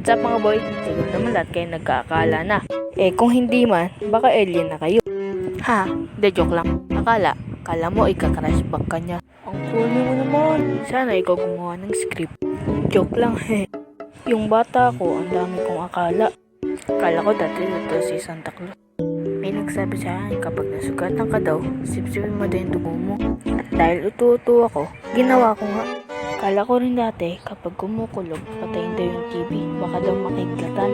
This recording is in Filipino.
What's up mga boy? Siguro naman lahat kayo nagkaakala na. Kung hindi man, baka alien na kayo. Ha? De joke lang. Kala mo ika-crash back ka niya. Ang cool mo naman. Sana ikaw gumawa ng script. Joke lang he. Yung bata ko, ang dami kong akala. Kala ko dati ito si Santa Claus. May nagsabi sa akin kapag nasugatan ka daw, sipsipin mo daw yung dugo mo. At dahil utu-utu ako, ginawa ko nga. Kala ko rin dati kapag kumukulog, patayin daw yung TV, baka daw makiglatan.